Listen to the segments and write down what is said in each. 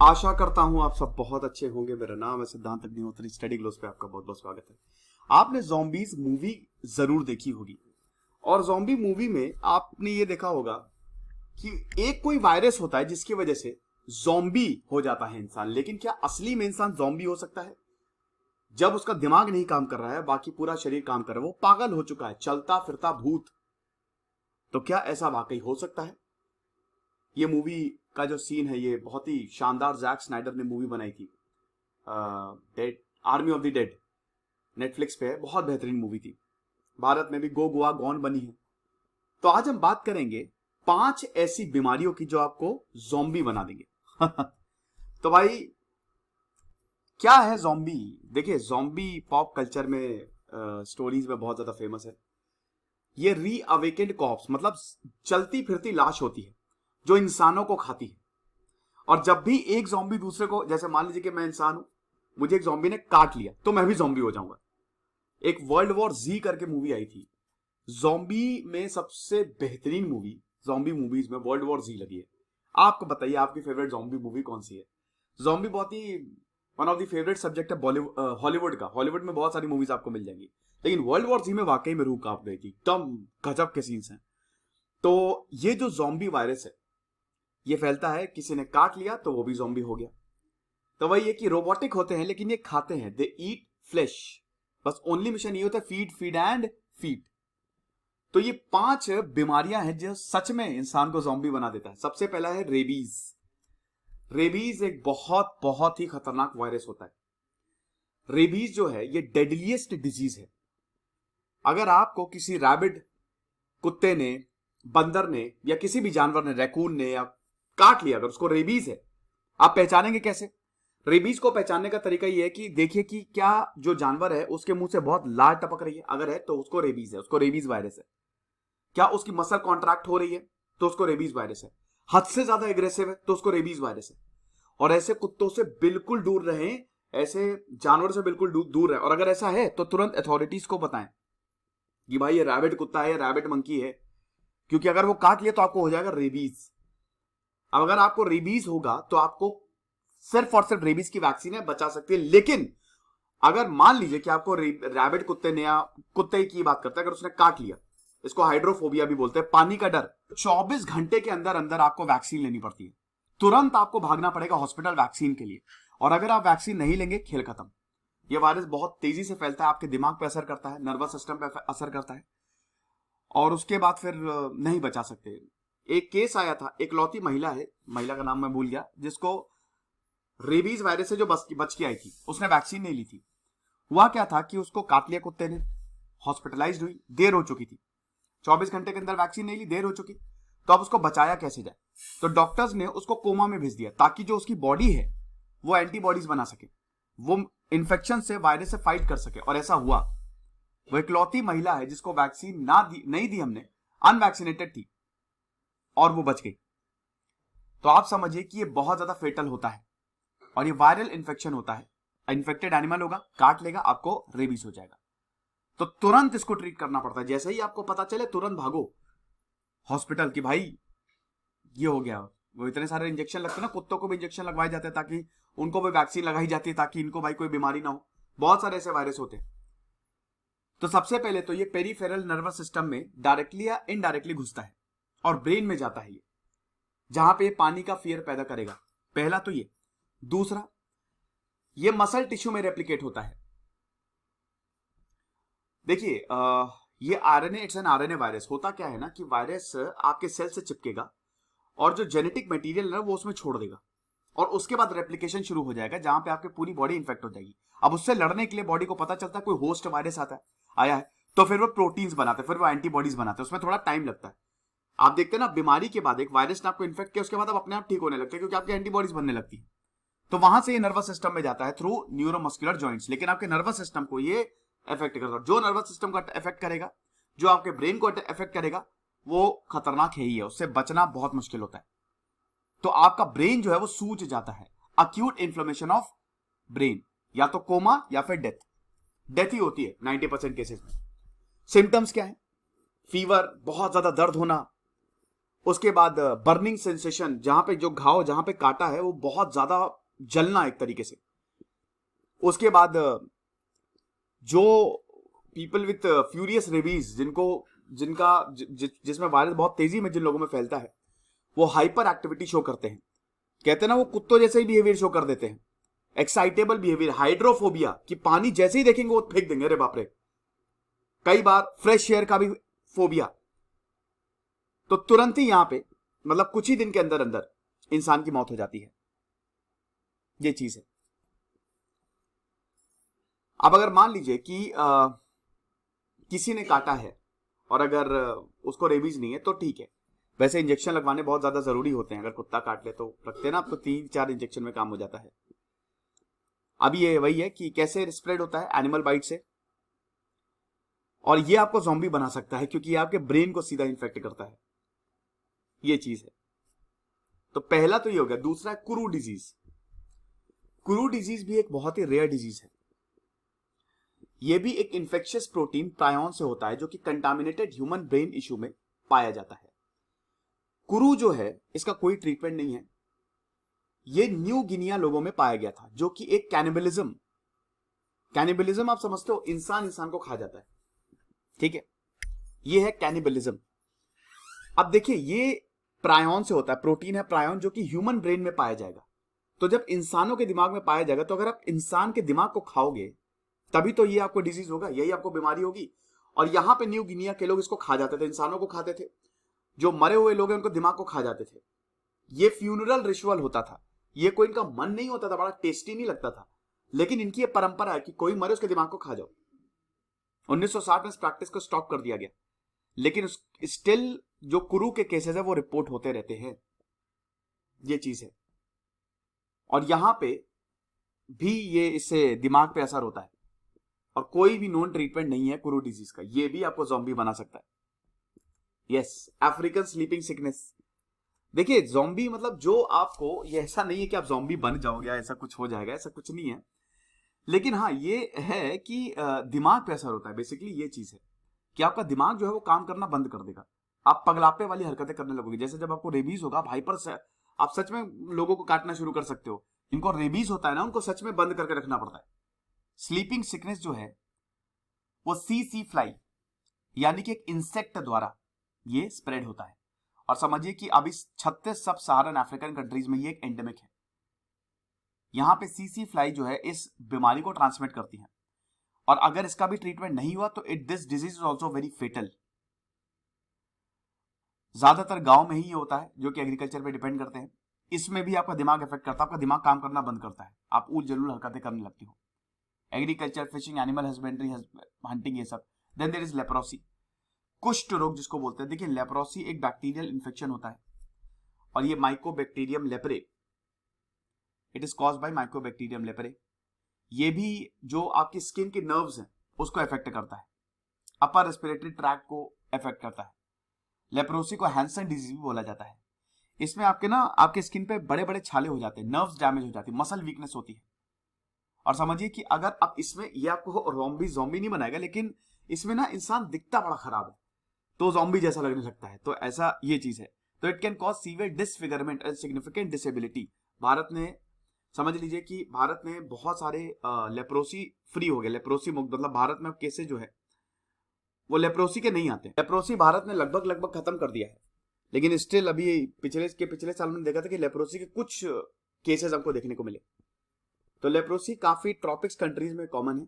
आशा करता हूं आप सब बहुत अच्छे होंगे। मेरा नाम है सिद्धांत अग्निहोत्री। स्टडी ग्लोस पे आपका बहुत बहुत स्वागत है। आपने ज़ॉम्बीज मूवी जरूर देखी होगी और ज़ॉम्बी मूवी में आपने ये देखा होगा कि एक कोई वायरस होता है जिसकी वजह से ज़ॉम्बी हो जाता है इंसान। लेकिन क्या असली में इंसान ज़ॉम्बी हो सकता है? जब उसका दिमाग नहीं काम कर रहा है, बाकी पूरा शरीर काम कर रहा है, वो पागल हो चुका है, चलता फिरता भूत। तो क्या ऐसा वाकई हो सकता है? ये मूवी का जो सीन है ये बहुत ही शानदार, जैक स्नाइडर ने मूवी बनाई थी, dead army of the dead, Netflix पे है। बहुत बेहतरीन मूवी थी। भारत में भी गो गोवा गॉन बनी है। तो आज हम बात करेंगे 5 ऐसी बीमारियों की जो आपको ज़ॉम्बी बना देंगे। तो भाई क्या है ज़ॉम्बी? देखिए, ज़ॉम्बी पॉप कल्चर में, स्टोरीज में बहुत ज्यादा फेमस है। ये री अवेकेंड कॉप्स, मतलब चलती फिरती लाश होती है जो इंसानों को खाती है। और जब भी एक ज़ॉम्बी दूसरे को, जैसे मान लीजिए कि मैं इंसान हूं, मुझे एक ज़ॉम्बी ने काट लिया तो मैं भी ज़ॉम्बी हो जाऊंगा। एक वर्ल्ड वॉर जी करके मूवी आई थी, ज़ॉम्बी में सबसे बेहतरीन मूवी ज़ॉम्बी मूवीज में वर्ल्ड वॉर जी लगी है। आपको बताइए आपकी फेवरेट ज़ॉम्बी मूवी कौन सी है? ज़ॉम्बी बहुत ही one of the favourite subject है बॉलीवुड, हॉलीवुड का। हॉलीवुड में बहुत सारी मूवीज आपको मिल जाएंगी, लेकिन वर्ल्ड वॉर जी में वाकई में रूह कांप गई थी। एकदम गजब के सीन्स हैं। तो ये जो ज़ॉम्बी वायरस है, ये फैलता है, किसी ने काट लिया तो वो भी ज़ॉम्बी हो गया। तो वही है कि रोबोटिक होते हैं लेकिन ये खाते हैं, दे ईट फ्लेश। बस ओनली मिशन ये होता है, फीड फीड एंड फीड। तो ये 5 बीमारियां हैं जो सच में इंसान को ज़ॉम्बी बना देता है। सबसे पहला है रेबीज। रेबीज एक बहुत बहुत ही खतरनाक वायरस होता है। रेबीज जो है ये डेडलीस्ट डिजीज है। अगर आपको किसी रैबिड, कुत्ते ने, बंदर ने या किसी भी जानवर ने, रैकून ने या काट लिया, अगर उसको रेबीज है, आप पहचानेंगे कैसे? रेबीज को पहचानने का तरीका यह है कि देखिए कि क्या जो जानवर है उसके मुंह से बहुत लार टपक रही है, अगर है तो उसको रेबीज है, उसको रेबीज वायरस है। क्या उसकी मसल कॉन्ट्रैक्ट हो रही है तो उसको रेबीज वायरस है। हद से ज्यादा एग्रेसिव है तो उसको रेबीज वायरस है। और ऐसे कुत्तों से बिल्कुल दूर रहें, ऐसे जानवर से बिल्कुल दूर रहें। और अगर ऐसा है तो तुरंत अथॉरिटीज को बताएं कि भाई ये रैबिट कुत्ता है, ये रैबिट मंकी है, क्योंकि अगर वो काट लिया तो आपको हो जाएगा रेबीज। अब अगर आपको रेबीज होगा तो आपको सिर्फ और सिर्फ रेबीज की वैक्सीन है, बचा सकती है। लेकिन अगर मान लीजिए कि आपको रैबिट कुत्ते ने, या कुत्ते की बात करते हैं, अगर उसने काट लिया, इसको हाइड्रोफोबिया भी बोलते हैं, पानी का डर, 24 घंटे के अंदर अंदर आपको वैक्सीन लेनी पड़ती है। तुरंत आपको भागना पड़ेगा हॉस्पिटल वैक्सीन के लिए। और अगर आप वैक्सीन नहीं लेंगे, खेल खत्म। यह वायरस बहुत तेजी से फैलता है, आपके दिमाग पर असर करता है, नर्वस सिस्टम पर असर करता है, और उसके बाद फिर नहीं बचा सकते। एक केस आया था, एक लौती महिला है, महिला का नाम मैं भूल गया, जिसको रेबीज वायरस से जो बच के आई थी, उसने वैक्सीन नहीं ली थी। हुआ क्या था कि उसको काट लिया कुत्ते ने, हॉस्पिटलाइज्ड हुई, देर हो चुकी थी, 24 घंटे के अंदर वैक्सीन नहीं ली, देर हो चुकी। तो अब उसको बचाया कैसे जाए? तो डॉक्टर्स ने उसको कोमा में भेज दिया ताकि जो उसकी बॉडी है वो एंटीबॉडीज बना सके, वो इन्फेक्शन से, वायरस से फाइट कर सके। और ऐसा हुआ। वो इकलौती महिला है जिसको वैक्सीन नहीं दी हमने, अनवैक्सीनेटेड थी, और वो बच गई। तो आप समझिए कि ये बहुत ज्यादा फेटल होता है, और ये वायरल इन्फेक्शन होता है। इन्फेक्टेड एनिमल होगा, काट लेगा, आपको रेबीज हो जाएगा। तो तुरंत इसको ट्रीट करना पड़ता है। जैसे ही आपको पता चले तुरंत भागो हॉस्पिटल कि भाई ये हो गया। वो इतने सारे इंजेक्शन लगते हैं ना, कुत्तों को भी इंजेक्शन लगवाए जाते हैं ताकि उनको भी वैक्सीन लगाई जाती है ताकि इनको भाई कोई बीमारी ना हो। बहुत सारे ऐसे वायरस होते हैं। तो सबसे पहले तो ये पेरिफेरल नर्वस सिस्टम में डायरेक्टली या इनडायरेक्टली घुसता है और ब्रेन में जाता है, ये जहां पे पानी का फियर पैदा करेगा। पहला तो ये। दूसरा, ये मसल टिश्यू में रेप्लिकेट होता है। देखिए, ये RNA, it's an RNA virus. होता क्या है ना कि वायरस आपके सेल से चिपकेगा और जो जेनेटिक मटेरियल है वो उसमें छोड़ देगा, और उसके बाद रेप्लिकेशन शुरू हो जाएगा जहां पे आपकी पूरी बॉडी इंफेक्ट हो जाएगी। अब उससे लड़ने के लिए बॉडी को पता चलता है कोई होस्ट वायरस आया है, तो फिर वो प्रोटीन्स बनाते हैं, फिर वो एंटीबॉडीज बनाते हैं। उसमें थोड़ा टाइम लगता है। आप देखते हैं ना, बीमारी के बाद एक वायरस ने आपको इन्फेक्ट किया, उसके बाद आप अपने आप ठीक होने लगते हैं क्योंकि आपकी एंटीबॉडीज बनने लगती है। तो वहां से ये नर्वस सिस्टम में जाता है थ्रू न्यूरोमस्कुलर जॉइंट्स। लेकिन आपके नर्वस सिस्टम को ये इफेक्ट करता है। जो नर्वस सिस्टम को इफेक्ट करेगा, जो आपके ब्रेन को इफेक्ट करेगा, वो खतरनाक है ही है, उससे बचना बहुत मुश्किल होता है। तो आपका ब्रेन जो है वो सूज जाता है। अक्यूट इन्फ्लेमेशन ऑफ ब्रेन, या तो कोमा या फिर डेथ। डेथ ही होती है 90% केसेस में। सिम्टम्स क्या है? फीवर, बहुत ज्यादा दर्द होना, उसके बाद बर्निंग सेंसेशन, जहां पे जो घाव जहां पे काटा है वो बहुत ज्यादा जलना एक तरीके से। उसके बाद जो पीपल विथ फ्यूरियस रेबीज, जिनको जिनका जिसमें वायरस बहुत तेजी में जिन लोगों में फैलता है, वो हाइपर एक्टिविटी शो करते हैं। कहते हैं ना, वो कुत्तों जैसे ही बिहेवियर शो कर देते हैं, एक्साइटेबल बिहेवियर, हाइड्रोफोबिया, कि पानी जैसे ही देखेंगे वो फेंक देंगे, अरे बाप रे। कई बार फ्रेश एयर का भी फोबिया। तो तुरंत ही यहां पे मतलब कुछ ही दिन के अंदर अंदर इंसान की मौत हो जाती है। ये चीज है। अब अगर मान लीजिए कि किसी ने काटा है और अगर उसको रेबीज नहीं है तो ठीक है, वैसे इंजेक्शन लगवाने बहुत ज्यादा जरूरी होते हैं। अगर कुत्ता काट ले तो रखते हैं ना, अब तो 3-4 इंजेक्शन में काम हो जाता है। अब ये वही है कि कैसे स्प्रेड होता है, एनिमल बाइट से। और ये आपको ज़ॉम्बी बना सकता है क्योंकि ये आपके ब्रेन को सीधा इन्फेक्ट करता है। ये चीज है। तो पहला तो ये हो गया। दूसरा है कुरू डिजीज। कुरू डिजीज भी एक बहुत ही रेयर डिजीज है। यह भी एक इंफेक्शियस प्रोटीन प्रायोन से होता है जो कि कंटामिनेटेड ह्यूमन ब्रेन इश्यू में पाया जाता है। कुरू जो है इसका कोई ट्रीटमेंट नहीं है। यह न्यू गिनिया लोगों में पाया गया था, जो कि एक कैनिबलिज्म आप समझते हो, इंसान इंसान को खा जाता है, ठीक है, यह है कैनिबलिज्म। अब देखिए, ये प्रायोन से होता है, प्रोटीन है प्रायोन, जो कि ह्यूमन ब्रेन में पाया जाएगा। तो जब इंसानों के दिमाग में पाया जाएगा, तो अगर आप इंसान के दिमाग को खाओगे तभी तो ये आपको डिजीज होगा, यही आपको बीमारी होगी। और यहां पे न्यू गिनिया के लोग इसको खा जाते थे, इंसानों को खाते थे। जो मरे हुए लोग हैं उनको दिमाग को खा जाते थे। ये फ्यूनरल रिचुअल होता था। ये कोई इनका मन नहीं होता था, बड़ा टेस्टी नहीं लगता था, लेकिन इनकी ये परंपरा है कि कोई मरे उसके दिमाग को खा जाओ। 1960 में इस प्रैक्टिस को स्टॉप कर दिया गया, लेकिन स्टिल जो कुरू के केसेस है वो रिपोर्ट होते रहते हैं। ये चीज है। और यहां पे भी ये इससे दिमाग पे असर होता है। और कोई भी नॉन ट्रीटमेंट नहीं है कुरू डिजीज का। ये भी आपको ज़ॉम्बी बना सकता है। Yes, African sleeping sickness. देखिए, ज़ॉम्बी मतलब जो आपको, ये ऐसा नहीं है कि आप ज़ॉम्बी बन जाओगे या ऐसा कुछ हो जाएगा, ऐसा कुछ नहीं है। लेकिन हाँ, ये है कि दिमाग पे असर होता है। बेसिकली ये चीज है कि आपका दिमाग जो है वो काम करना बंद कर देगा। आप पगलापे वाली हरकतें करने लगोगे। जैसे जब आपको रेबीज होगा, आप सच में लोगों को काटना शुरू कर सकते हो। इनको रेबीज होता है ना, उनको सच में बंद करके रखना पड़ता है। स्लीपिंग सिकनेस जो है वो सी फ्लाई यानी कि एक इंसेक्ट द्वारा ये स्प्रेड होता है। और समझिए कि अभी 36 सब सहारन अफ्रीकन कंट्रीज में ये एक एंडेमिक है। यहां पे सी फ्लाई जो है इस बीमारी को ट्रांसमिट करती है। और अगर इसका भी ट्रीटमेंट नहीं हुआ तो this disease is also very fatal. ज्यादातर गांव में ही ये होता है, जो कि एग्रीकल्चर पे डिपेंड करते हैं। इसमें भी आपका दिमाग इफेक्ट करता है, आपका दिमाग काम करना बंद करता है, आप उल जलूल हरकतें करने लगती हो। Agriculture, fishing, animal husbandry, hunting, ये सब। देन देयर इज लेप्रोसी, कुष्ठ रोग जिसको बोलते हैं। देखिए, लेप्रोसी एक बैक्टीरियल इन्फेक्शन होता है और ये Mycobacterium leprae, it is caused by Mycobacterium leprae. ये भी जो आपकी स्किन के नर्व्स हैं उसको इफेक्ट करता है, अपर रेस्पिरेटरी ट्रैक्ट को इफेक्ट करता है। लेप्रोसी को हैंसन डिजीज भी बोला जाता है। इसमें आपके स्किन पे बड़े बड़े छाले हो जाते हैं, नर्व्स डैमेज हो जाती है, मसल वीकनेस होती है। और समझिए कि अगर आप इसमें, ये आपको ज़ॉम्बी नहीं बनाएगा, लेकिन इसमें ना इंसान दिखता बड़ा खराब है तो ज़ॉम्बी जैसा लगने लगता है। तो ऐसा ये चीज है। तो it can cause severe disfigurement and significant disability. Bharat ने, समझ लीजिए कि भारत में बहुत सारे लेप्रोसी फ्री हो गए, लेप्रोसी मुक्त, मतलब भारत में अब केसेस जो है वो लेप्रोसी के नहीं आते। लेप्रोसी भारत ने लगभग खत्म कर दिया है, लेकिन स्टिल अभी पिछले साल में देखा था कि लेप्रोसी के कुछ केसेस हमको देखने को मिले। तो लेप्रोसी काफी ट्रॉपिक्स कंट्रीज में कॉमन है,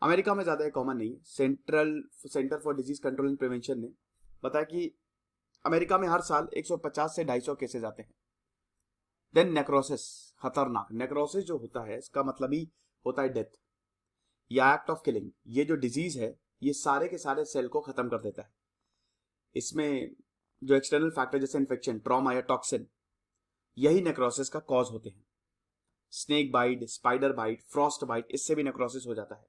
अमेरिका में ज्यादा कॉमन नहीं है। Centre for disease control and prevention ने बताया कि अमेरिका में हर साल 150 से 250 केसेस आते हैं। देन नेक्रोसिस, खतरनाक। नेक्रोसिस जो होता है इसका मतलब ही होता है डेथ या एक्ट ऑफ किलिंग। ये जो डिजीज है ये सारे के सारे सेल को खत्म कर देता है। इसमें जो एक्सटर्नल फैक्टर जैसे इन्फेक्शन, ट्रॉमा या टॉक्सिन, यही नेक्रोसिस का कॉज होते हैं। Snake bite, spider bite, frost bite, इससे भी नेक्रोसिस हो जाता है।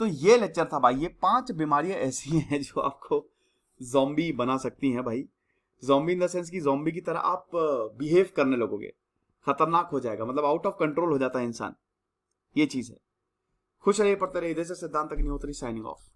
तो ये लेक्चर था भाई। ये 5 बीमारियां ऐसी हैं जो आपको ज़ॉम्बी बना सकती हैं भाई। ज़ॉम्बी इन द सेंस कि ज़ॉम्बी की तरह आप बिहेव करने लगोगे, खतरनाक हो जाएगा, मतलब आउट ऑफ कंट्रोल हो जाता है इंसान। ये चीज है। खुश रहिए, पढ़ते रहिए। इधर से सिद्धांत अग्निहोत्री साइनिंग ऑफ।